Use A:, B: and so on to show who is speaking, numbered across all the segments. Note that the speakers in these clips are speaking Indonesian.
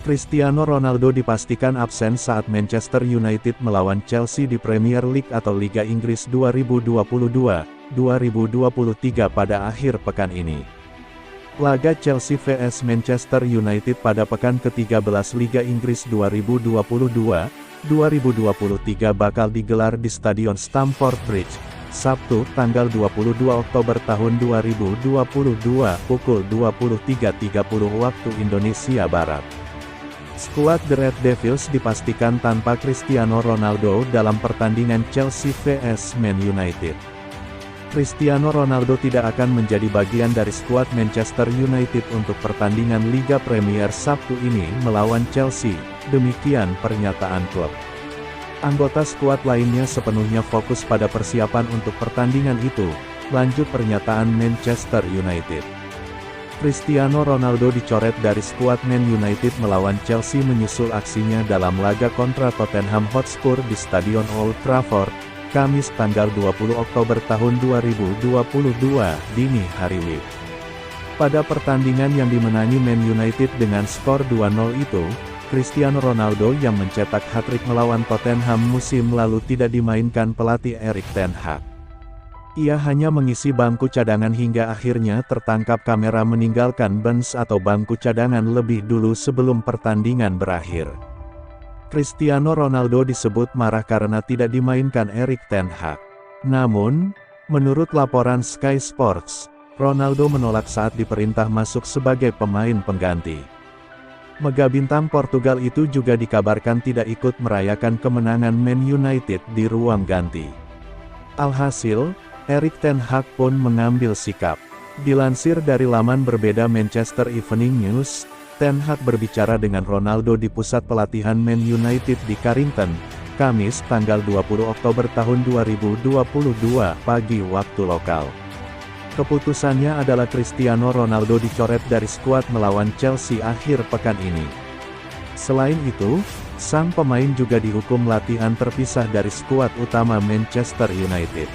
A: Cristiano Ronaldo dipastikan absen saat Manchester United melawan Chelsea di Premier League atau Liga Inggris 2022-2023 pada akhir pekan ini. Laga Chelsea vs Manchester United pada pekan ke-13 Liga Inggris 2022-2023 bakal digelar di Stadion Stamford Bridge, Sabtu, tanggal 22 Oktober tahun 2022 pukul 23.30 waktu Indonesia Barat. Skuad The Red Devils dipastikan tanpa Cristiano Ronaldo dalam pertandingan Chelsea vs Man United. Cristiano Ronaldo tidak akan menjadi bagian dari skuad Manchester United untuk pertandingan Liga Premier Sabtu ini melawan Chelsea, demikian pernyataan klub. Anggota skuad lainnya sepenuhnya fokus pada persiapan untuk pertandingan itu, lanjut pernyataan Manchester United. Cristiano Ronaldo dicoret dari skuad Man United melawan Chelsea menyusul aksinya dalam laga kontra Tottenham Hotspur di Stadion Old Trafford, Kamis tanggal 20 Oktober tahun 2022, dini hari WIB. Pada pertandingan yang dimenangi Man United dengan skor 2-0 itu, Cristiano Ronaldo yang mencetak hat-trick melawan Tottenham musim lalu tidak dimainkan pelatih Erik ten Hag. Ia hanya mengisi bangku cadangan hingga akhirnya tertangkap kamera meninggalkan bench atau bangku cadangan lebih dulu sebelum pertandingan berakhir. Cristiano Ronaldo disebut marah karena tidak dimainkan Erik ten Hag. Namun, menurut laporan Sky Sports, Ronaldo menolak saat diperintah masuk sebagai pemain pengganti. Mega bintang Portugal itu juga dikabarkan tidak ikut merayakan kemenangan Man United di ruang ganti. Alhasil, Erik ten Hag pun mengambil sikap. Dilansir dari laman berbeda Manchester Evening News, Ten Hag berbicara dengan Ronaldo di pusat pelatihan Man United di Carrington, Kamis tanggal 20 Oktober tahun 2022 pagi waktu lokal. Keputusannya adalah Cristiano Ronaldo dicoret dari skuad melawan Chelsea akhir pekan ini. Selain itu, sang pemain juga dihukum latihan terpisah dari skuad utama Manchester United.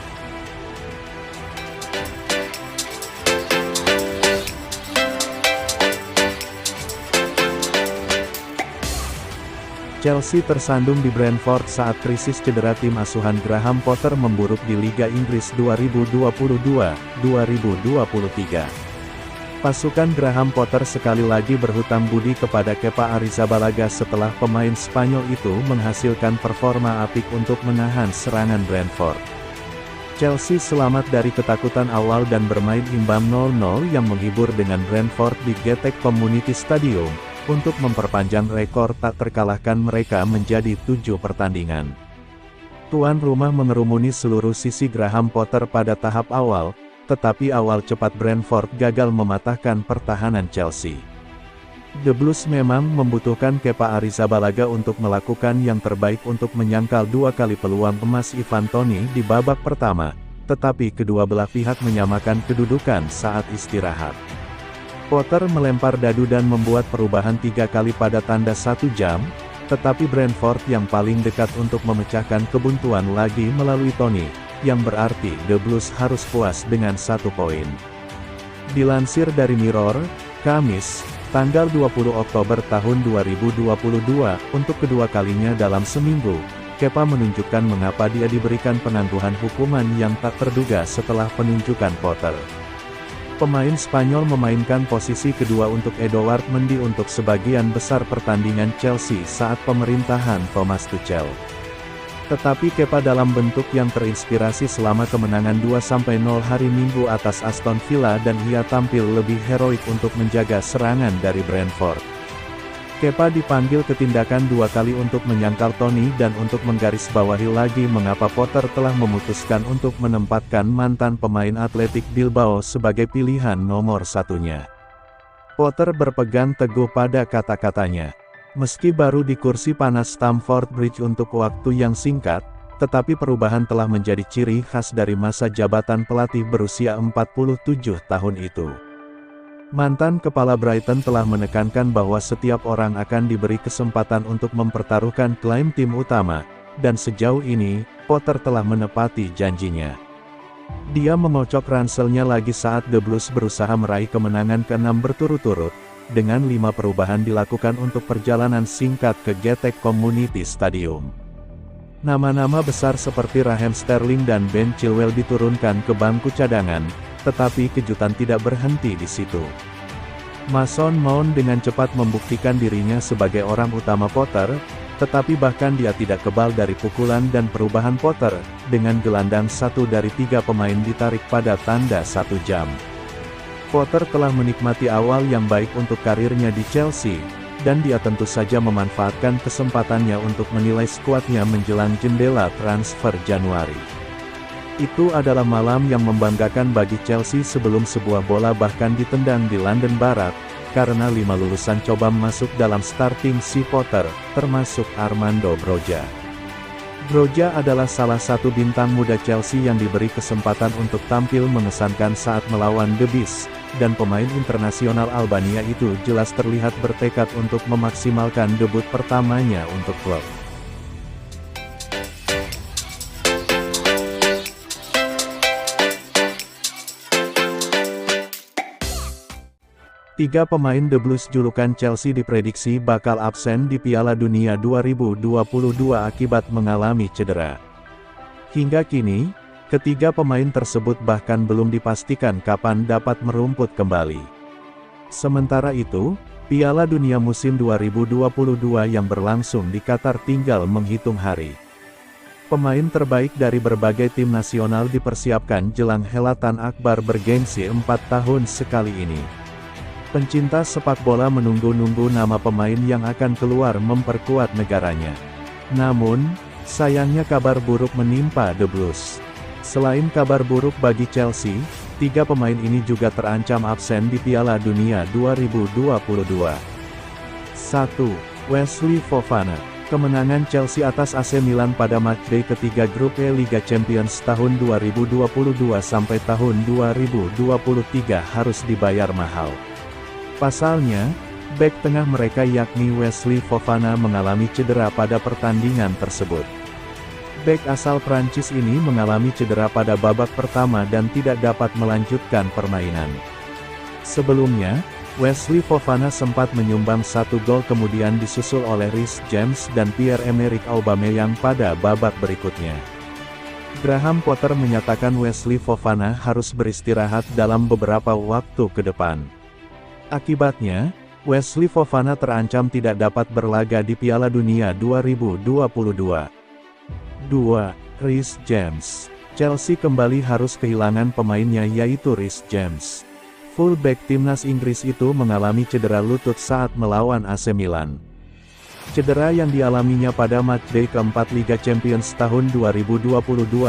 A: Chelsea tersandung di Brentford saat krisis cedera tim asuhan Graham Potter memburuk di Liga Inggris 2022-2023. Pasukan Graham Potter sekali lagi berhutang budi kepada Kepa Arrizabalaga setelah pemain Spanyol itu menghasilkan performa apik untuk menahan serangan Brentford. Chelsea selamat dari ketakutan awal dan bermain imbang 0-0 yang menghibur dengan Brentford di GTEC Community Stadium, untuk memperpanjang rekor tak terkalahkan mereka menjadi 7 pertandingan. Tuan rumah mengerumuni seluruh sisi Graham Potter pada tahap awal, tetapi awal cepat Brentford gagal mematahkan pertahanan Chelsea. The Blues memang membutuhkan Kepa Arrizabalaga untuk melakukan yang terbaik untuk menyangkal 2 kali peluang emas Ivan Toney di babak pertama, tetapi kedua belah pihak menyamakan kedudukan saat istirahat. Potter melempar dadu dan membuat perubahan 3 kali pada tanda 1 jam, tetapi Brentford yang paling dekat untuk memecahkan kebuntuan lagi melalui Toney, yang berarti The Blues harus puas dengan 1 poin. Dilansir dari Mirror, Kamis, tanggal 20 Oktober tahun 2022, untuk kedua kalinya dalam seminggu, Kepa menunjukkan mengapa dia diberikan penangguhan hukuman yang tak terduga setelah penunjukan Potter. Pemain Spanyol memainkan posisi kedua untuk Edouard Mendy untuk sebagian besar pertandingan Chelsea saat pemerintahan Thomas Tuchel. Tetapi Kepa dalam bentuk yang terinspirasi selama kemenangan 2-0 hari Minggu atas Aston Villa dan ia tampil lebih heroik untuk menjaga serangan dari Brentford. Kepa dipanggil ke tindakan 2 kali untuk menyangkal Toney dan untuk menggarisbawahi lagi mengapa Potter telah memutuskan untuk menempatkan mantan pemain Athletic Bilbao sebagai pilihan nomor 1-nya. Potter berpegang teguh pada kata-katanya. Meski baru di kursi panas Stamford Bridge untuk waktu yang singkat, tetapi perubahan telah menjadi ciri khas dari masa jabatan pelatih berusia 47 tahun itu. Mantan kepala Brighton telah menekankan bahwa setiap orang akan diberi kesempatan untuk mempertaruhkan klaim tim utama, dan sejauh ini, Potter telah menepati janjinya. Dia memocok ranselnya lagi saat The Blues berusaha meraih kemenangan ke-6 berturut-turut, dengan 5 perubahan dilakukan untuk perjalanan singkat ke GTEC Community Stadium. Nama-nama besar seperti Raheem Sterling dan Ben Chilwell diturunkan ke bangku cadangan, tetapi kejutan tidak berhenti di situ. Mason Mount dengan cepat membuktikan dirinya sebagai orang utama Potter, tetapi bahkan dia tidak kebal dari pukulan dan perubahan Potter, dengan gelandang 1 dari 3 pemain ditarik pada tanda 1 jam. Potter telah menikmati awal yang baik untuk karirnya di Chelsea, dan dia tentu saja memanfaatkan kesempatannya untuk menilai skuadnya menjelang jendela transfer Januari. Itu adalah malam yang membanggakan bagi Chelsea sebelum sebuah bola bahkan ditendang di London Barat, karena 5 lulusan coba masuk dalam starting si Potter, termasuk Armando Broja. Broja adalah salah satu bintang muda Chelsea yang diberi kesempatan untuk tampil mengesankan saat melawan The Beast, dan pemain internasional Albania itu jelas terlihat bertekad untuk memaksimalkan debut pertamanya untuk klub. Tiga pemain The Blues julukan Chelsea diprediksi bakal absen di Piala Dunia 2022 akibat mengalami cedera. Hingga kini, ketiga pemain tersebut bahkan belum dipastikan kapan dapat merumput kembali. Sementara itu, Piala Dunia musim 2022 yang berlangsung di Qatar tinggal menghitung hari. Pemain terbaik dari berbagai tim nasional dipersiapkan jelang helatan akbar bergengsi 4 tahun sekali ini. Pencinta sepak bola menunggu-nunggu nama pemain yang akan keluar memperkuat negaranya. Namun, sayangnya kabar buruk menimpa The Blues. Selain kabar buruk bagi Chelsea, 3 pemain ini juga terancam absen di Piala Dunia 2022. 1. Wesley Fofana. Kemenangan Chelsea atas AC Milan pada matchday ketiga grup E Liga Champions tahun 2022 sampai tahun 2023 harus dibayar mahal. Pasalnya, bek tengah mereka yakni Wesley Fofana mengalami cedera pada pertandingan tersebut. Bek asal Prancis ini mengalami cedera pada babak pertama dan tidak dapat melanjutkan permainan. Sebelumnya, Wesley Fofana sempat menyumbang 1 gol kemudian disusul oleh Reece James dan Pierre-Emerick Aubameyang pada babak berikutnya. Graham Potter menyatakan Wesley Fofana harus beristirahat dalam beberapa waktu ke depan. Akibatnya, Wesley Fofana terancam tidak dapat berlaga di Piala Dunia 2022. 2. Reece James. Chelsea kembali harus kehilangan pemainnya yaitu Reece James. Fullback timnas Inggris itu mengalami cedera lutut saat melawan AC Milan. Cedera yang dialaminya pada matchday keempat Liga Champions tahun 2022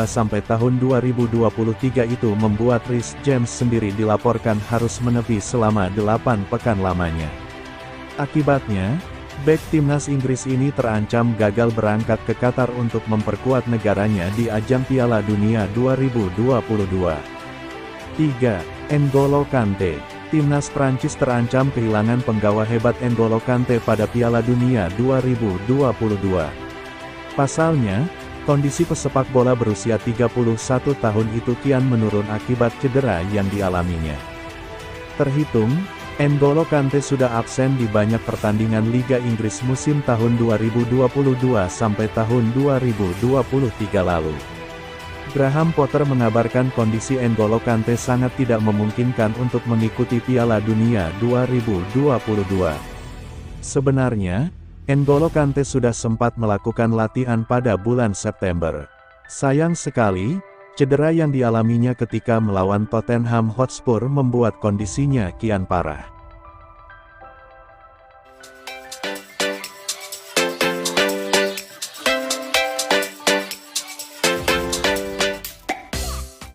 A: sampai tahun 2023 itu membuat Reece James sendiri dilaporkan harus menepi selama 8 pekan lamanya. Akibatnya, bek timnas Inggris ini terancam gagal berangkat ke Qatar untuk memperkuat negaranya di ajang Piala Dunia 2022. 3. N'Golo Kante. Timnas Prancis terancam kehilangan penggawa hebat N'Golo Kante pada Piala Dunia 2022. Pasalnya, kondisi pesepak bola berusia 31 tahun itu kian menurun akibat cedera yang dialaminya. Terhitung, N'Golo Kante sudah absen di banyak pertandingan Liga Inggris musim tahun 2022 sampai tahun 2023 lalu. Graham Potter mengabarkan kondisi N'Golo Kante sangat tidak memungkinkan untuk mengikuti Piala Dunia 2022. Sebenarnya, N'Golo Kante sudah sempat melakukan latihan pada bulan September. Sayang sekali, cedera yang dialaminya ketika melawan Tottenham Hotspur membuat kondisinya kian parah.